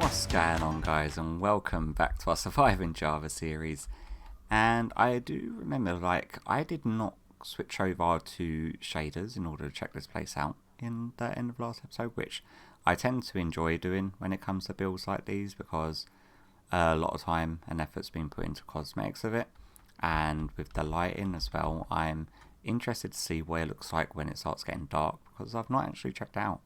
What's going on, guys, and welcome back to our Surviving Java series. And I do remember, I did not switch over to shaders in order to check this place out in the end of last episode, which I tend to enjoy doing when it comes to builds like these, because a lot of time and effort's been put into cosmetics of it, and with the lighting as well. I'm interested to see what it looks like when it starts getting dark, because I've not actually checked out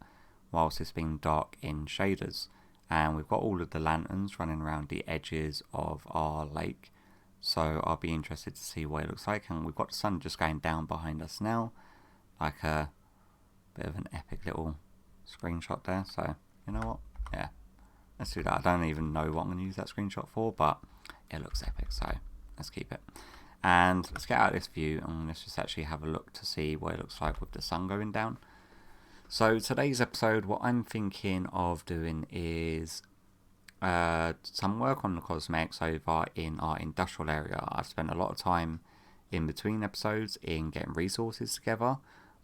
whilst it's been dark in shaders. And we've got all of the lanterns running around the edges of our lake, so I'll be interested to see what it looks like. And we've got the sun just going down behind us now, like a bit of an epic little screenshot there. So you know what, yeah, let's do that. I don't even know what I'm going to use that screenshot for, but it looks epic, so let's keep it. And let's get out of this view and let's just actually have a look to see what it looks like with the sun going down. So today's episode, what I'm thinking of doing is some work on the cosmetics over in our industrial area. I've spent a lot of time in between episodes in getting resources together.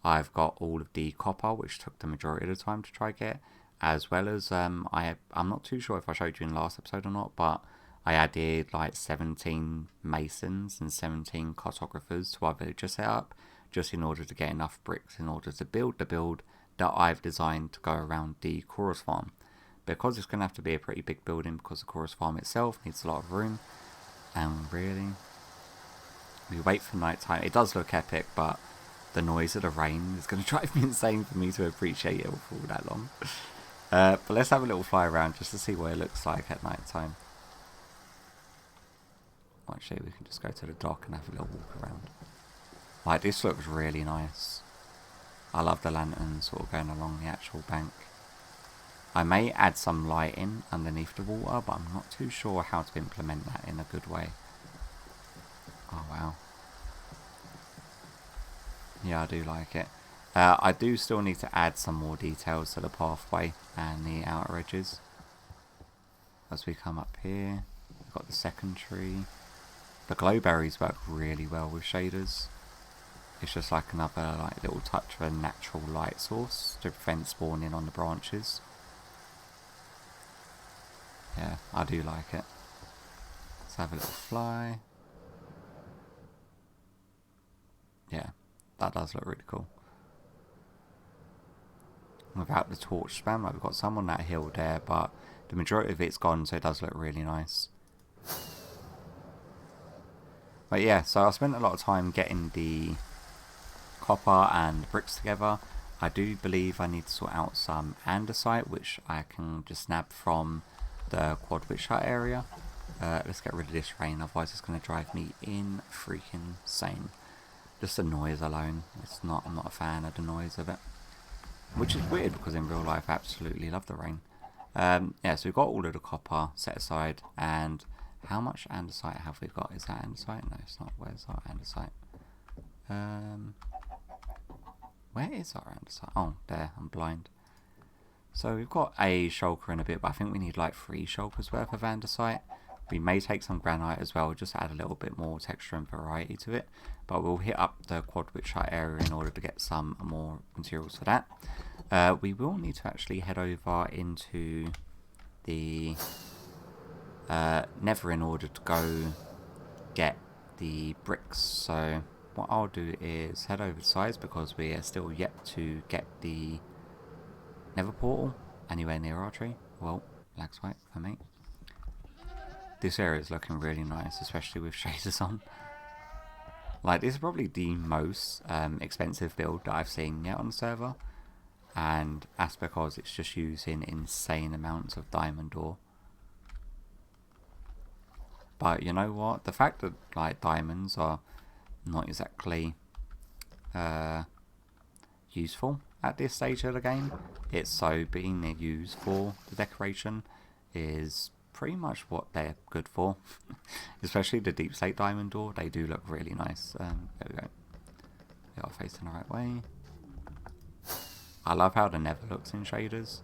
I've got all of the copper, which took the majority of the time to try get, as well as I'm not too sure if I showed you in the last episode or not, but I added like 17 masons and 17 cartographers to our villager setup, just in order to get enough bricks in order to build the build that I've designed to go around the chorus farm, because it's going to have to be a pretty big building, because the chorus farm itself needs a lot of room. And really, we wait for night time. It does look epic, but the noise of the rain is going to drive me insane for me to appreciate it for all that long. But let's have a little fly around just to see what it looks like at night time. Actually, we can just go to the dock and have a little walk around. Like, this looks really nice. I love the lanterns sort of going along the actual bank. I may add some lighting underneath the water, but I'm not too sure how to implement that in a good way. Oh wow. Yeah, I do like it. I do still need to add some more details to the pathway and the outer edges. As we come up here, we've got the second tree. The glowberries work really well with shaders. It's just like another little touch of a natural light source to prevent spawning on the branches. Yeah, I do like it. Let's have a little fly. Yeah, that does look really cool. Without the torch spam, like we've got some on that hill there, but the majority of it's gone, so it does look really nice. But yeah, so I spent a lot of time getting the copper and bricks together. I do believe I need to sort out some andesite, which I can just snap from the quad witch hut area. Let's get rid of this rain, otherwise it's going to drive me in freaking insane. Just the noise alone, I'm not a fan of the noise of it, which is weird because in real life I absolutely love the rain. Yeah, so we've got all of the copper set aside, and how much andesite have we got? Is that andesite? No, it's not. Where's our andesite? Where is our andesite? Oh, there, I'm blind. So we've got a shulker in a bit, but I think we need like 3 shulkers worth of andesite. We may take some granite as well, just to add a little bit more texture and variety to it. But we'll hit up the quad witch hut area in order to get some more materials for that. We will need to actually head over into the Nether in order to go get the bricks. So what I'll do is head over to sides, because we are still yet to get the Nether portal anywhere near our tree. Well, black's white for me. This area is looking really nice, especially with shaders on. Like, this is probably the most expensive build that I've seen yet on the server, and that's because it's just using insane amounts of diamond ore. But you know what? The fact that like diamonds are not exactly useful at this stage of the game, it's so being used for the decoration is pretty much what they're good for. Especially the deep slate diamond ore, they do look really nice. There we go. We are facing the right way. I love how the Nether looks in shaders,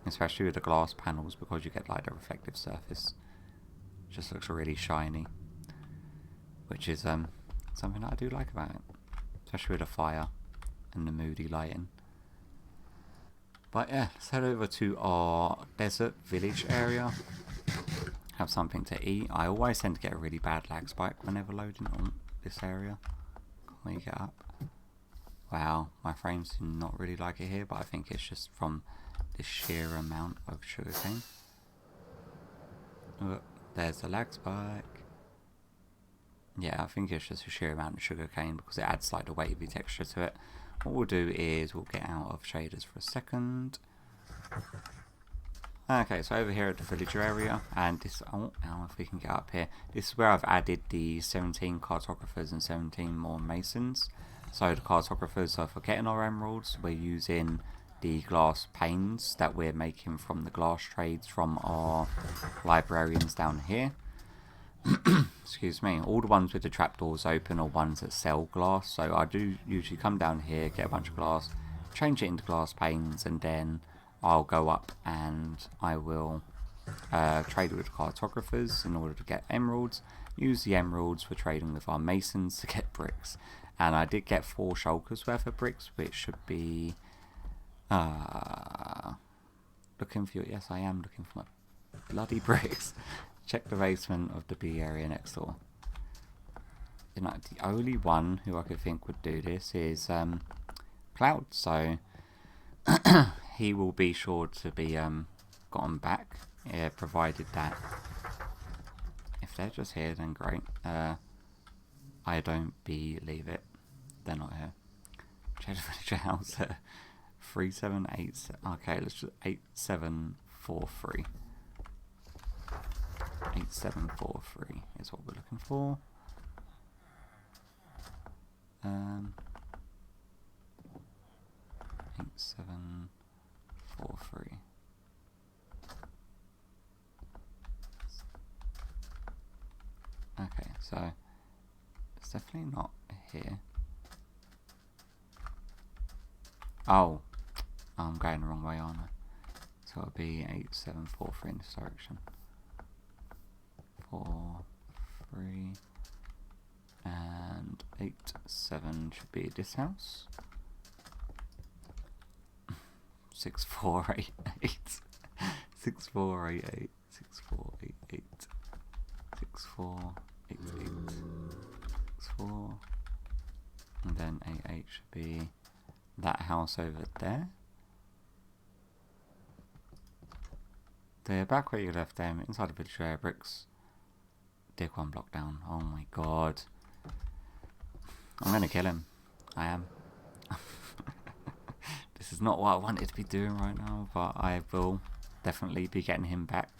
especially with the glass panels, because you get like the reflective surface. Just looks really shiny, which is something that I do like about it, especially with the fire and the moody lighting. But yeah, let's head over to our desert village area. Have something to eat. I always tend to get a really bad lag spike whenever loading on this area. Can we get up? Wow, my frames do not really like it here, but I think it's just from the sheer amount of sugarcane. Oh, there's the lag spike. Yeah, I think it's just a sheer amount of sugarcane because it adds like the wavy texture to it. What we'll do is we'll get out of shaders for a second. Okay, so over here at the villager area, and this, oh, now if we can get up here, this is where I've added the 17 cartographers and 17 more masons. So the cartographers are for getting our emeralds. We're using the glass panes that we're making from the glass trades from our librarians down here. Excuse me. All the ones with the trapdoors open are ones that sell glass. So I do usually come down here, get a bunch of glass, change it into glass panes, and then I'll go up and I will trade with cartographers in order to get emeralds. Use the emeralds for trading with our masons to get bricks. And I did get 4 shulkers worth of bricks, which should be looking for. Yes, I am looking for my bloody bricks. Check the basement of the B area next door. You know, the only one who I could think would do this is Clowd, so he will be sure to be gotten back, provided that if they're just here, then great. I don't believe it. They're not here. Check the furniture house. 3787. Okay, let's just 8743. 8743 is what we're looking for. 8743. Okay, so it's definitely not here. Oh, I'm going the wrong way, aren't I? So it'll be 8743 in this direction. 43 and 87 should be this house. 6488 6488 6488 6488 64, and then 88 should be that house over there. They're back where you left them, inside the village area. Bricks. Dig 1 block down. Oh my god. I'm gonna kill him. I am. This is not what I wanted to be doing right now, but I will definitely be getting him back.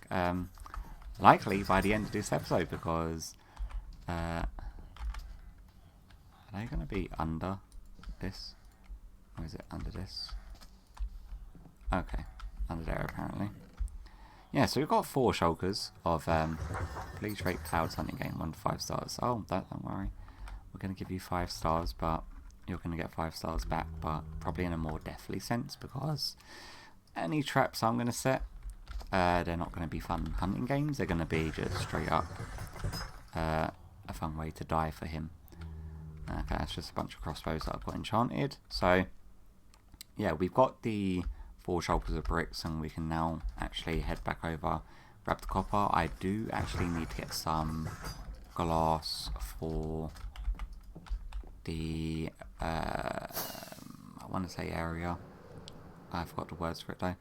Likely by the end of this episode, because are they gonna be under this? Or is it under this? Okay. Under there apparently. Yeah, so we've got 4 shulkers of please rate Cloud's hunting game 1 to 5 stars. Oh, don't worry. We're going to give you 5 stars, but you're going to get 5 stars back, but probably in a more deathly sense, because any traps I'm going to set, they're not going to be fun hunting games. They're going to be just straight up a fun way to die for him. Okay, that's just a bunch of crossbows that I've got enchanted. So, yeah, we've got the 4 shulkers of bricks, and we can now actually head back over, grab the copper. I do actually need to get some glass for the I want to say area. I forgot the words for it though.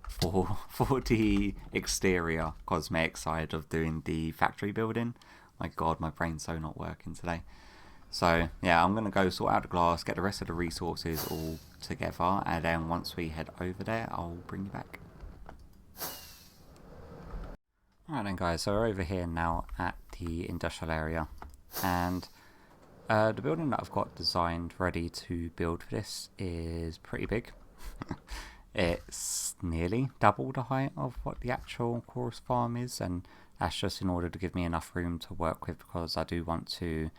For the exterior cosmetic side of doing the factory building. My god, my brain's so not working today. So yeah, I'm going to go sort out the glass, get the rest of the resources all together, and then once we head over there, I'll bring you back. Alright then guys, so we're over here now at the industrial area, and the building that I've got designed ready to build for this is pretty big. It's nearly double the height of what the actual chorus farm is, and that's just in order to give me enough room to work with, because I do want to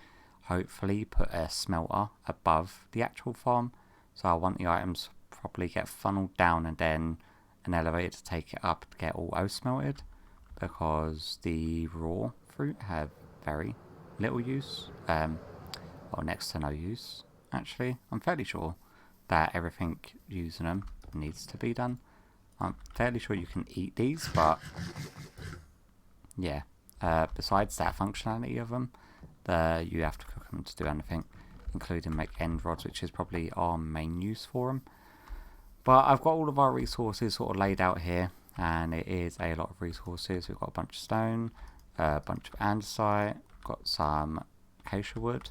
hopefully put a smelter above the actual farm. So I want the items to probably get funneled down and then an elevator to take it up to get auto smelted, because the raw fruit have very little use, well, next to no use actually. I'm fairly sure that everything using them needs to be done, I'm fairly sure you can eat these, but yeah. Besides that functionality of them, you have to cook them to do anything, including make end rods, which is probably our main use for them. But I've got all of our resources sort of laid out here, and it is a lot of resources. We've got a bunch of stone, a bunch of andesite, got some acacia wood,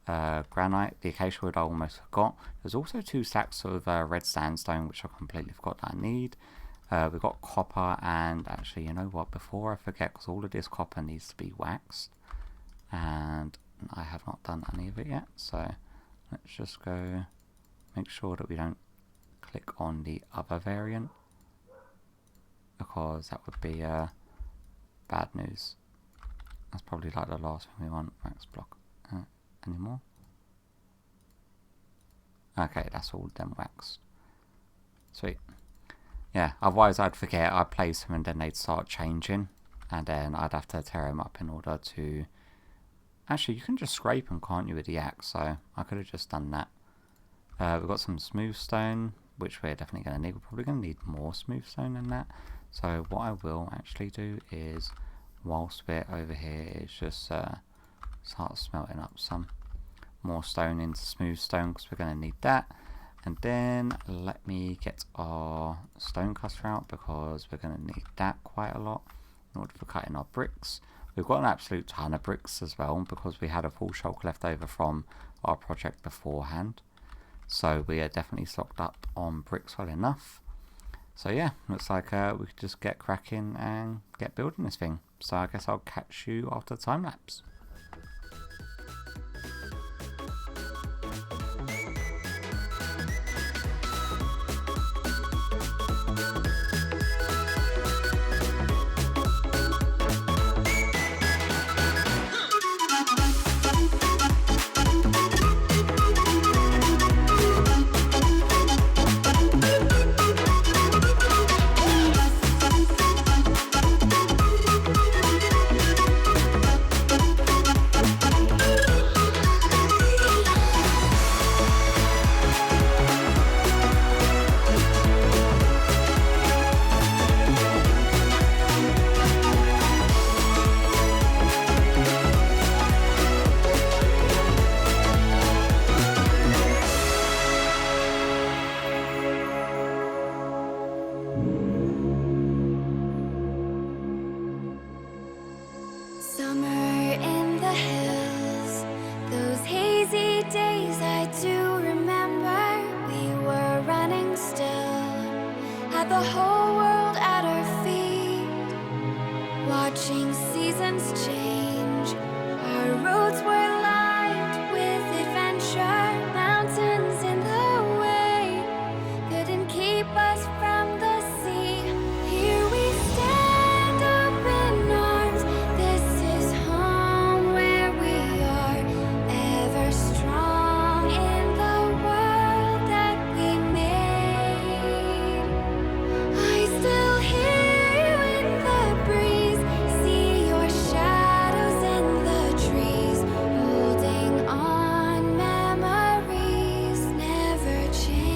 granite. The acacia wood I almost forgot. There's also 2 stacks of red sandstone, which I completely forgot that I need. We've got copper, and actually, you know what, before I forget, because all of this copper needs to be waxed, and I have not done any of it yet, so let's just go make sure that we don't click on the other variant, because that would be bad news. That's probably like the last thing we want. Wax block. Anymore? Okay, that's all them waxed. Sweet. Yeah, otherwise I'd forget, I'd place them and then they'd start changing, and then I'd have to tear them up in order to... Actually, you can just scrape them, can't you, with the axe, so I could have just done that. We've got some smooth stone, which we're definitely going to need. We're probably going to need more smooth stone than that. So what I will actually do is, whilst we're over here, is just start smelting up some more stone into smooth stone, because we're going to need that. And then let me get our stone cutter out, because we're going to need that quite a lot in order for cutting our bricks. We've got an absolute ton of bricks as well, because we had a full shulk left over from our project beforehand. So we are definitely stocked up on bricks well enough. So yeah, looks like we could just get cracking and get building this thing. So I guess I'll catch you after the time lapse. The whole world at our feet, watching seasons change. Our roads were lined with adventure, mountains in the way couldn't keep us from the sea. Here we stand, open arms. This is home where we are, ever strong in the world that we made. I still hear you in the breeze, see your shadows in the trees, holding on, memories never change.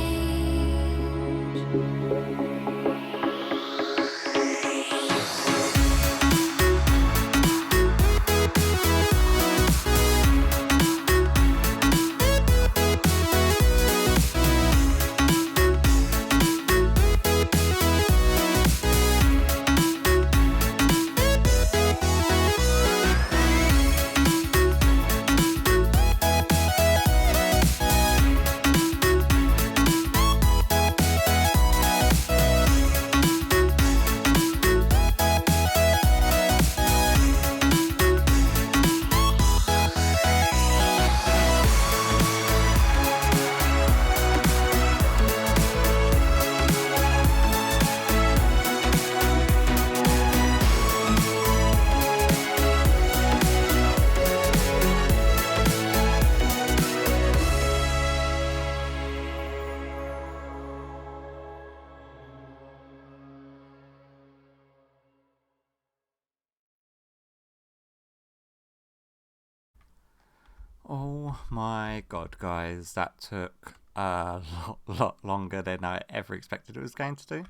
Oh my god, guys, that took a lot longer than I ever expected it was going to do.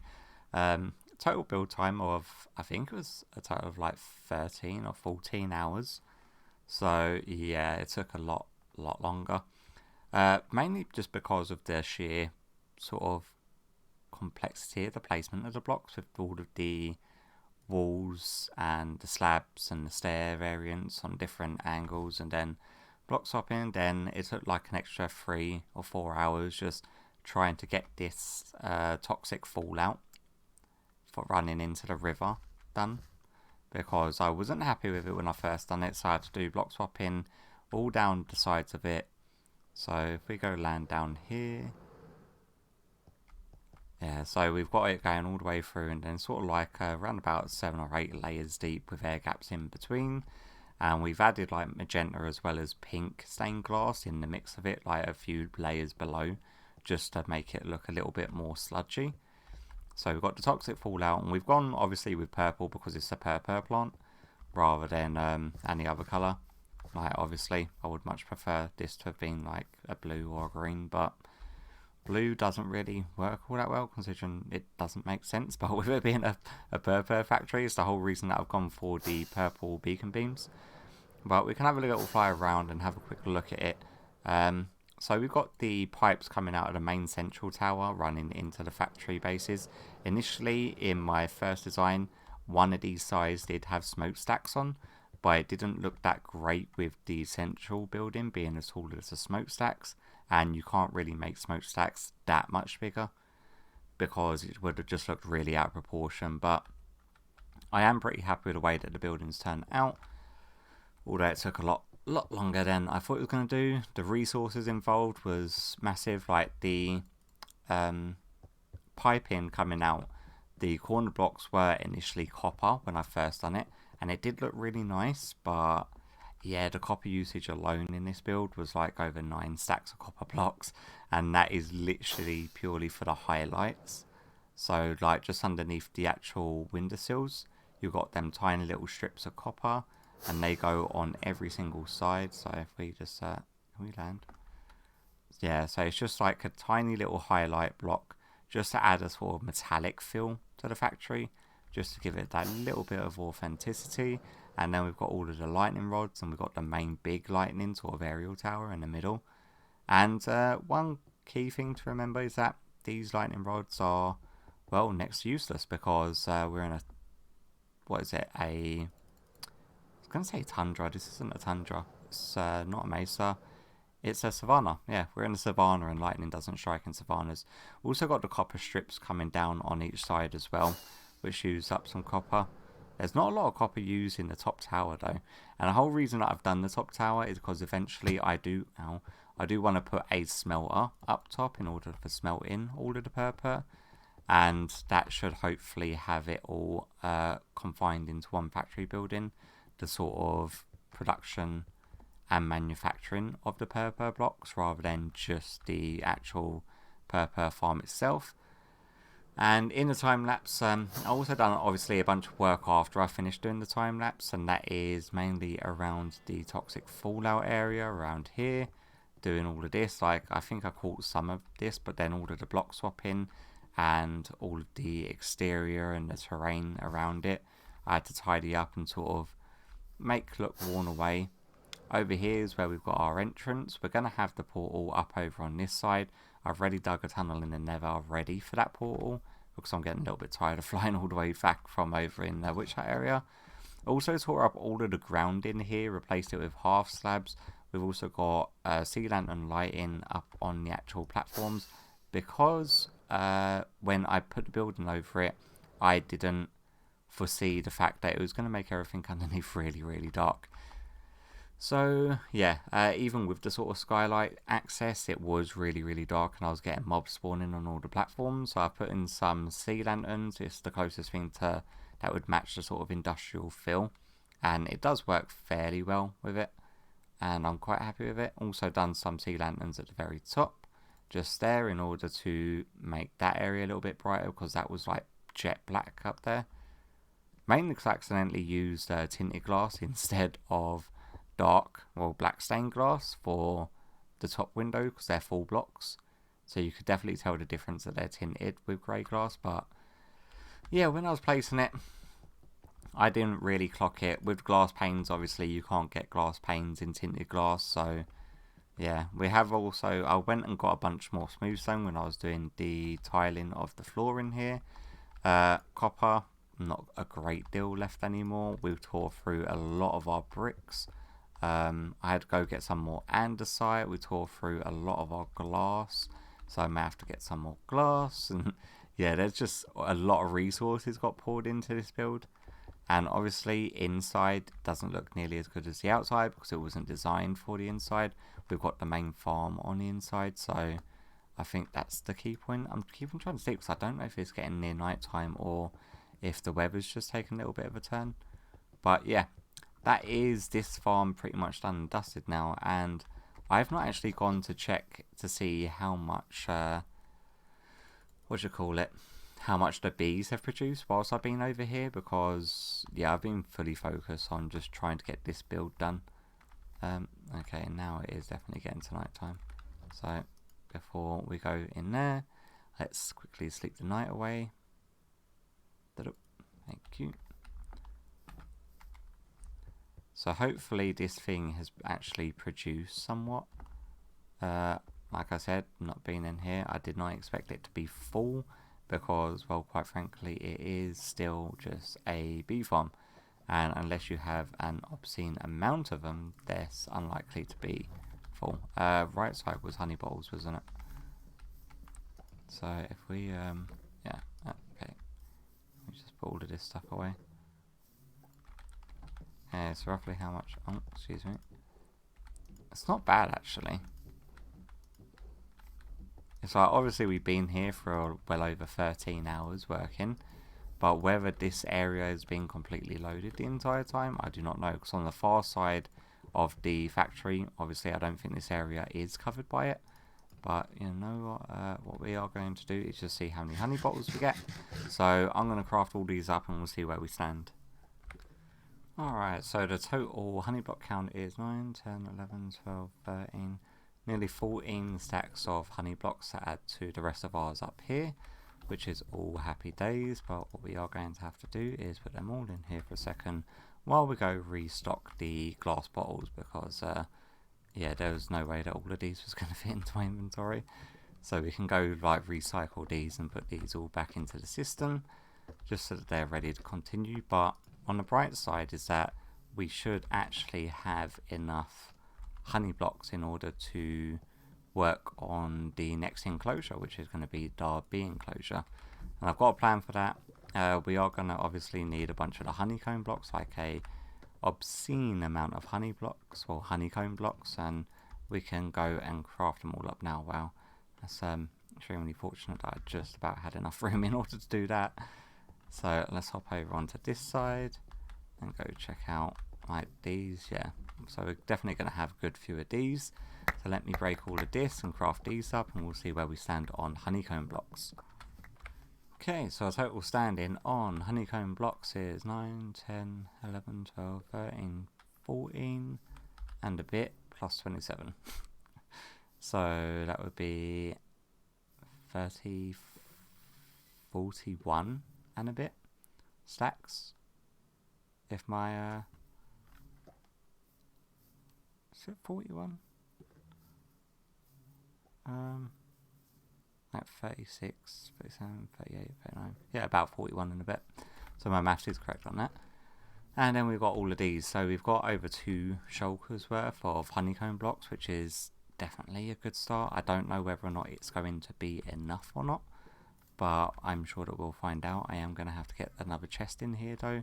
Total build time of, I think it was a total of like 13 or 14 hours. So yeah, it took a lot longer. Mainly just because of the sheer sort of complexity of the placement of the blocks, with all of the walls and the slabs and the stair variants on different angles, and then block swapping. Then it took like an extra 3 or 4 hours just trying to get this toxic fallout for running into the river done, because I wasn't happy with it when I first done it, so I had to do block swapping all down the sides of it. So if we go land down here, yeah, so we've got it going all the way through, and then sort of like around about 7 or 8 layers deep with air gaps in between. And we've added like magenta as well as pink stained glass in the mix of it, like a few layers below, just to make it look a little bit more sludgy. So we've got the toxic fallout, and we've gone obviously with purple because it's a purple plant rather than any other colour. Like obviously I would much prefer this to have been like a blue or a green, but blue doesn't really work all that well considering it doesn't make sense. But with it being a purple factory, it's the whole reason that I've gone for the purple beacon beams. But we can have a little fly around and have a quick look at it. So we've got the pipes coming out of the main central tower running into the factory bases. Initially in my first design, one of these sides did have smokestacks on, but it didn't look that great with the central building being as tall as the smokestacks, and you can't really make smokestacks that much bigger because it would have just looked really out of proportion. But I am pretty happy with the way that the buildings turned out, although it took a lot longer than I thought it was going to do. The resources involved was massive, like the piping coming out. The corner blocks were initially copper when I first done it, and it did look really nice, but yeah, the copper usage alone in this build was like over 9 stacks of copper blocks, and that is literally purely for the highlights. So like just underneath the actual windowsills, you've got them tiny little strips of copper, and they go on every single side. So if we just can we land? Yeah, so it's just like a tiny little highlight block just to add a sort of metallic feel to the factory, just to give it that little bit of authenticity. And then we've got all of the lightning rods, and we've got the main big lightning sort of aerial tower in the middle. And one key thing to remember is that these lightning rods are, well, next to useless, because we're in a, what is it, I was going to say tundra. This isn't a tundra. It's not a mesa. It's a savanna. Yeah, we're in a savanna, and lightning doesn't strike in savannas. Also got the copper strips coming down on each side as well, which use up some copper. There's not a lot of copper used in the top tower though, and the whole reason that I've done the top tower is because eventually I do want to put a smelter up top in order to smelt in all of the purple, and that should hopefully have it all confined into one factory building, the sort of production and manufacturing of the purple blocks rather than just the actual purple farm itself. And in the time lapse, I also done obviously a bunch of work after I finished doing the time lapse, and that is mainly around the toxic fallout area around here, doing all of this. Like I think I caught some of this, but then all of the block swapping and all of the exterior and the terrain around it, I had to tidy up and sort of make look worn away. Over here is where we've got our entrance. We're going to have the portal up over on this side. I've already dug a tunnel in the nether ready for that portal, because I'm getting a little bit tired of flying all the way back from over in the Witch Hut area. Also tore up all of the ground in here, replaced it with half slabs. We've also got sea lantern lighting up on the actual platforms, because when I put the building over it, I didn't foresee the fact that it was going to make everything underneath really, really dark. So yeah, even with the sort of skylight access, it was really, really dark, and I was getting mobs spawning on all the platforms. So I put in some sea lanterns. It's the closest thing to that would match the sort of industrial feel, and it does work fairly well with it, and I'm quite happy with it. Also done some sea lanterns at the very top, just there, in order to make that area a little bit brighter, because that was like jet black up there. Mainly because I accidentally used tinted glass instead of dark or black stained glass for the top window, because they're full blocks, so you could definitely tell the difference that they're tinted with grey glass. But yeah, when I was placing it, I didn't really clock it. With glass panes, obviously, you can't get glass panes in tinted glass, so yeah. We have also, I went and got a bunch more smooth stone when I was doing the tiling of the floor in here. Copper, not a great deal left anymore. We tore through a lot of our bricks. I had to go get some more andesite. We tore through a lot of our glass, so I may have to get some more glass. And yeah, there's just a lot of resources got poured into this build. And obviously inside doesn't look nearly as good as the outside because it wasn't designed for the inside. We've got the main farm on the inside, so I think that's the key point. I'm keeping trying to sleep because I don't know if it's getting near night time or if the weather's just taking a little bit of a turn. But yeah, that is this farm pretty much done and dusted now, and I've not actually gone to check to see how much how much the bees have produced whilst I've been over here, because yeah, I've been fully focused on just trying to get this build done. Okay, now it is definitely getting to night time, so before we go in there, let's quickly sleep the night away. Thank you. So hopefully this thing has actually produced somewhat. Like I said, not being in here, I did not expect it to be full because, well, quite frankly, it is still just a bee farm. And unless you have an obscene amount of them, that's unlikely to be full. Right side was honey bottles, wasn't it? So if we, yeah, okay. Let me just put all of this stuff away. Yeah, so roughly how much, oh, excuse me. It's not bad, actually. It's like, obviously we've been here for well over 13 hours working, but whether this area has been completely loaded the entire time, I do not know, because on the far side of the factory, obviously I don't think this area is covered by it. But you know what we are going to do is just see how many honey bottles we get. So I'm going to craft all these up and we'll see where we stand. Alright, so the total honey block count is 9, 10, 11, 12, 13, nearly 14 stacks of honey blocks to add to the rest of ours up here, which is all happy days. But what we are going to have to do is put them all in here for a second while we go restock the glass bottles, because yeah, there was no way that all of these was going to fit into my inventory. So we can go like recycle these and put these all back into the system just so that they're ready to continue. But on the bright side is that we should actually have enough honey blocks in order to work on the next enclosure, which is going to be the bee enclosure. And I've got a plan for that. We are going to obviously need a bunch of the honeycomb blocks, like a obscene amount of honey blocks or honeycomb blocks, and we can go and craft them all up now. Wow, that's extremely fortunate that I just about had enough room in order to do that. So let's hop over onto this side and go check out like these. Yeah, so we're definitely going to have a good few of these. So let me break all of this and craft these up, and we'll see where we stand on honeycomb blocks. Okay, so our total standing on honeycomb blocks is 9, 10, 11, 12, 13, 14 and a bit plus 27. So that would be 30, 41 and a bit stacks. If my is it 41? Like 36, 37, 38, 39. Yeah, about 41 and a bit. So my maths is correct on that. And then we've got all of these. So we've got over 2 shulkers worth of honeycomb blocks, which is definitely a good start. I don't know whether or not it's going to be enough or not, but I'm sure that we'll find out. I am going to have to get another chest in here though.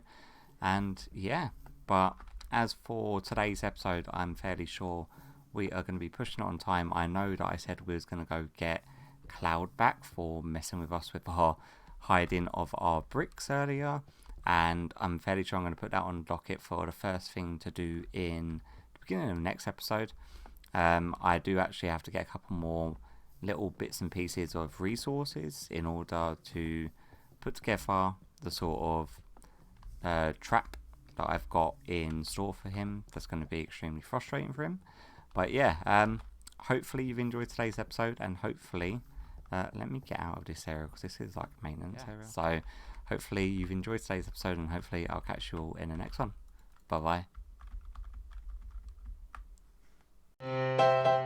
And yeah, but as for today's episode, I'm fairly sure we are going to be pushing it on time. I know that I said we was going to go get Clowd back for messing with us with our hiding of our bricks earlier, and I'm fairly sure I'm going to put that on the docket for the first thing to do in the beginning of the next episode. I do actually have to get a couple more little bits and pieces of resources in order to put together the sort of trap that I've got in store for him. That's going to be extremely frustrating for him. But yeah, hopefully you've enjoyed today's episode, and hopefully let me get out of this area because this is like maintenance area. So hopefully you've enjoyed today's episode, and hopefully I'll catch you all in the next one. Bye bye.